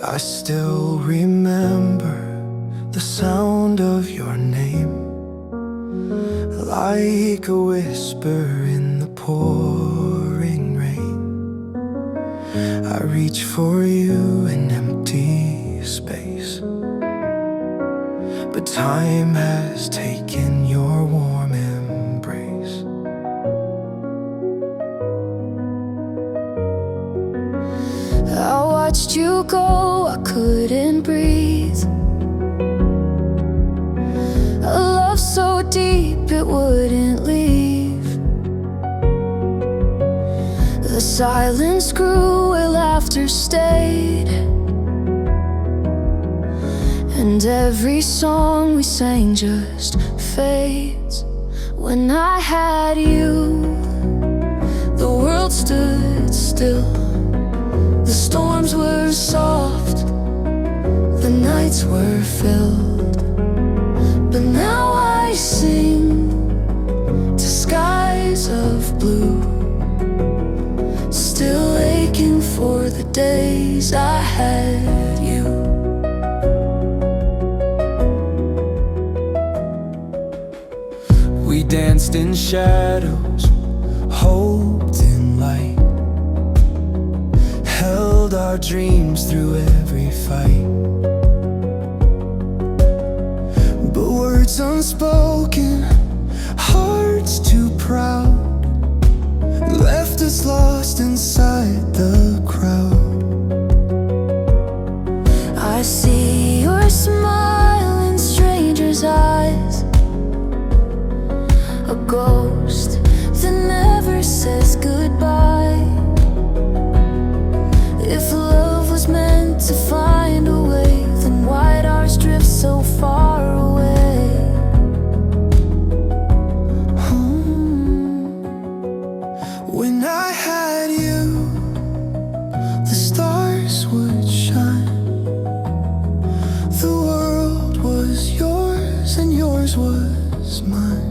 I still remember the sound of your name, like a whisper in the pouring rain. I reach for you in empty space, but time has taken your warm embrace. I watched you go, I couldn't breathe. A love so deep it wouldn't leave. The silence grew where laughter stayed, and every song we sang just fades. When I had you, the world stood still. The storms were soft, the nights were filled. But now I sing to skies of blue, still aching for the days I had you. We danced in shadows, hoped in light, held our dreams through every fight. But words unspoken, hearts too proud, left us lost inside the crowd. I see your smile in strangers' eyes, a ghost that never says goodbye. If love was meant to find a way, then why'd ours drift so far away? When I had you, the stars would shine. The world was yours and yours was mine.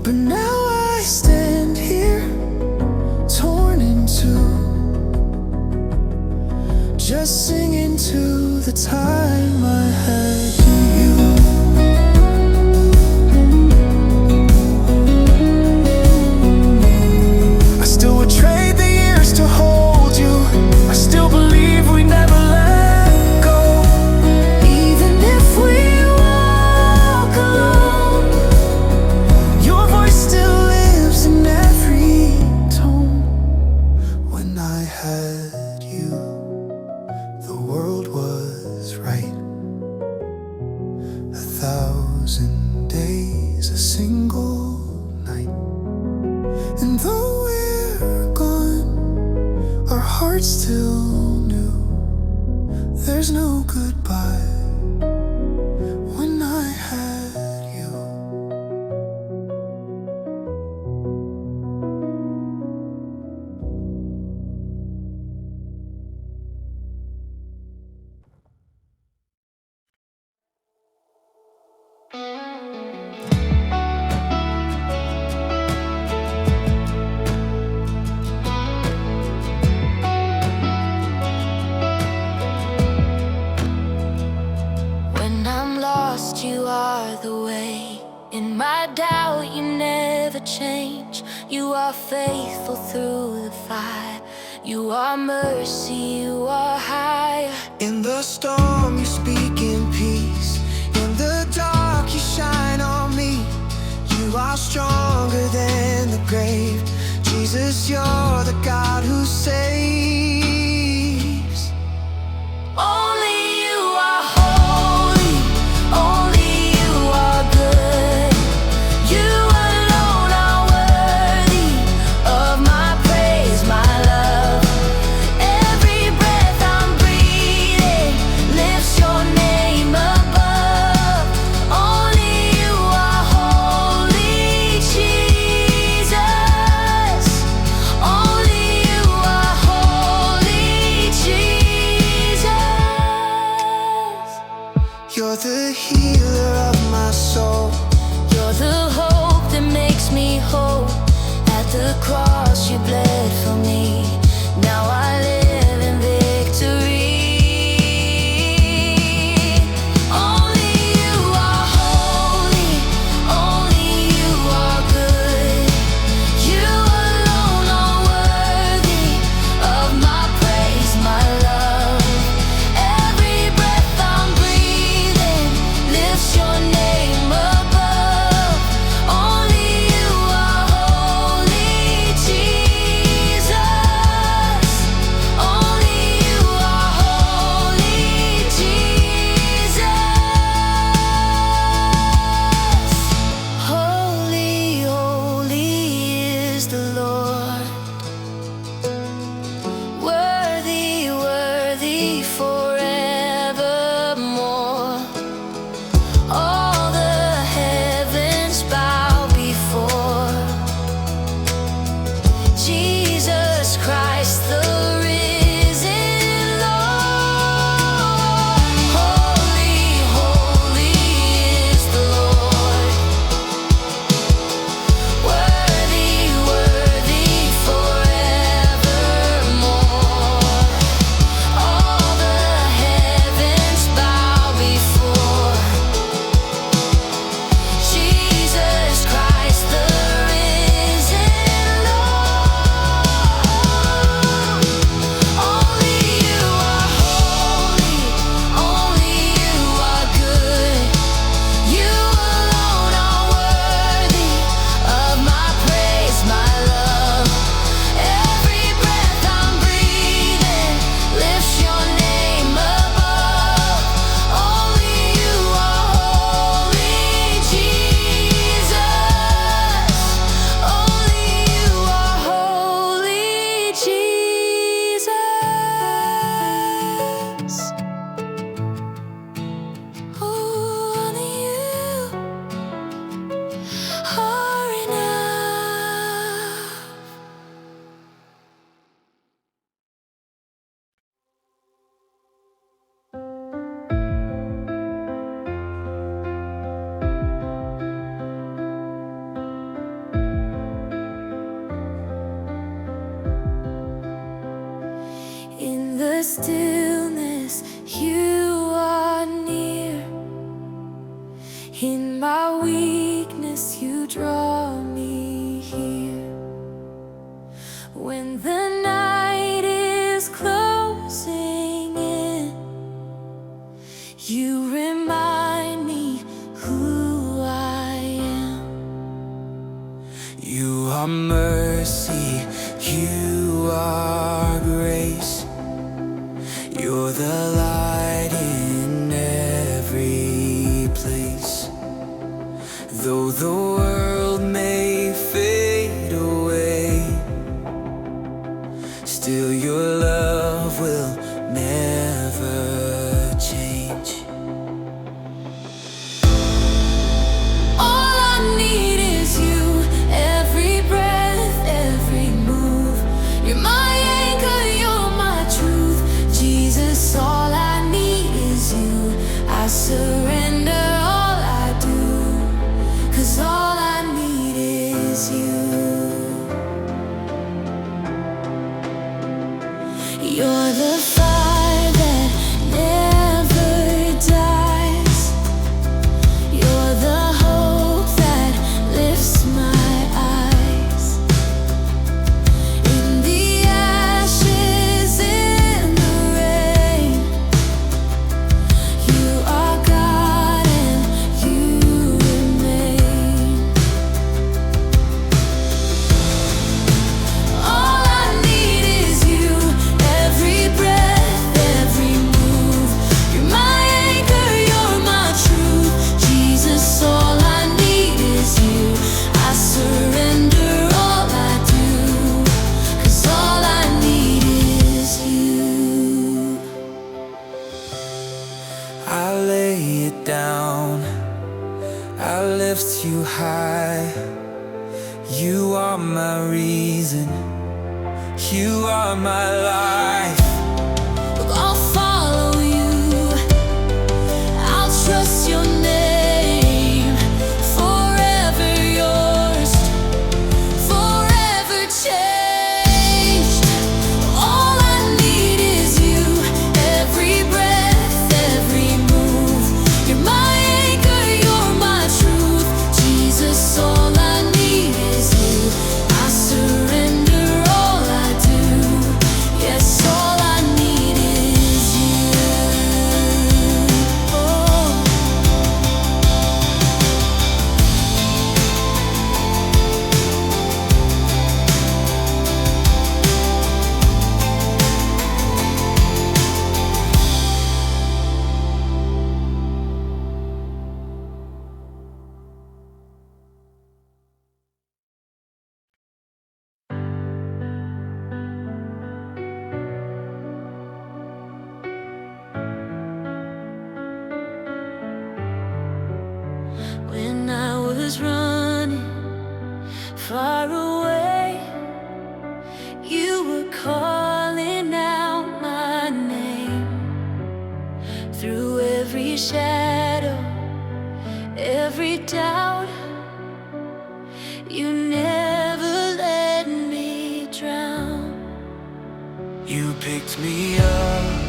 But now I stand here, torn in two, just singing to the time I had you. I still would trade the years to hold you. I still believe we never let go. Even if we walk alone, Your voice still lives in every tone. When I had you, the world was right. 1,000 days, a single night. And though we're gone, our hearts still new. There's no goodbye when I had you. when I'm lost, you are the way. In my doubt, you never change. You are faithful through the fire. You are mercy, you are higher. In the storm, you speak in peace. In the dark, you shine on me. You are stronger than the grave. Jesus, you're the God who saves. Only you are holy, only you are good. You alone are worthy of my praise, my love. Every breath I'm breathing lifts your name above. Only you are holy, Jesus. Jesus Christ, the risen Lord. Holy, holy is the Lord. Worthy, worthy forevermore. All the heavens bow before Jesus Christ, the risen Lord. Only you are holy, only you are good. You alone are worthy of my praise, my love. Every breath I'm breathing lifts your name above. Only you are holy, Jesus. Only you are holy, Jesus. Only you are enough. In the stillness, you are near. In my weakness, you draw me here. When the night is closing in, you remind me who I am. You are mercy, you are grace. You're the light in every place. Though the world may fade away, still your love will never change. All I need is you, every breath, every move. You're my anchor, you're my truth. Jesus, all I need is you. I surrender all I do, 'cause all I need is you. You're the fire that never dies. You're the hope that lifts my eyes. In the ashes, in the rain, you are God and you remain. All I need is you, every breath, every move. You're my anchor, you're my truth. Jesus, all I need is you. I surrender all I do, 'cause all I need is you. I lay it down, I lift you high. You are my reason, you are my life. I'll follow you, I'll trust your name. Forever yours, forever changed. All I need is you, every breath, every move. You're my anchor, you're my truth. Jesus, all I need is you. I surrender all I do. Yes, all I need is you. Oh. When I was running far away, picked me up,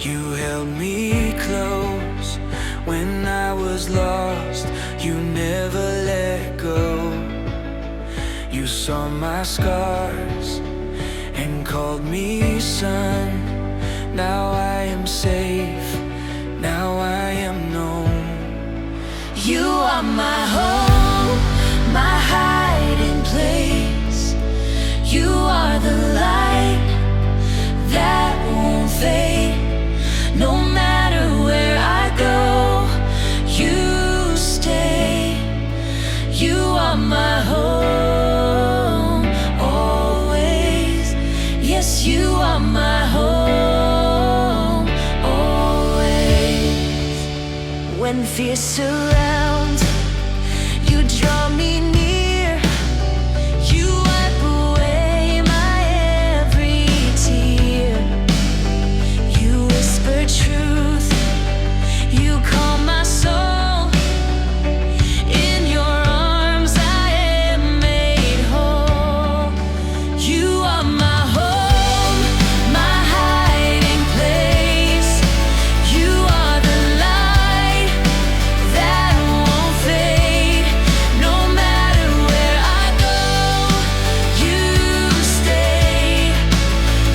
you held me close. When I was lost, you never let go. You saw my scars and called me son. Now I am safe, now I am known. You are my home, my hiding place. You are the light that won't fade. No matter where I go, you stay. You are my home, always. Yes, you are my home, always. When fear surrounds, you draw me near. You wipe away my every tear. You whisper truth, you calm my soul. In your arms I am made whole. You are my home, my hiding place. You are the light that won't fade. No matter where I go, you stay.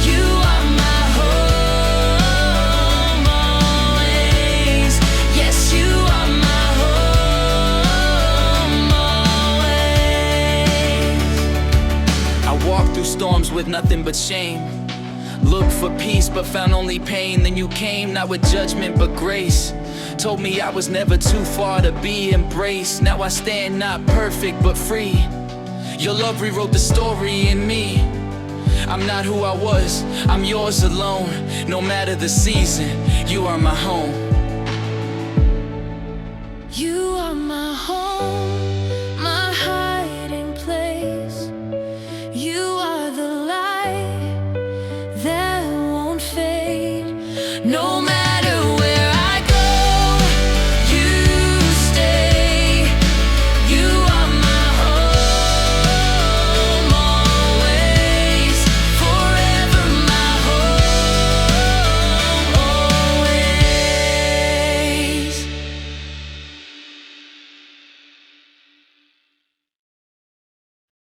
You are my home, always. Yes, you are my home, always. I walked through storms with nothing but shame. Looked for peace but found only pain. Then you came, not with judgment but grace. Told me I was never too far to be embraced. Now I stand not perfect but free. Your love rewrote the story in me. I'm not who I was, I'm yours alone. No matter the season, you are my home. You are my home.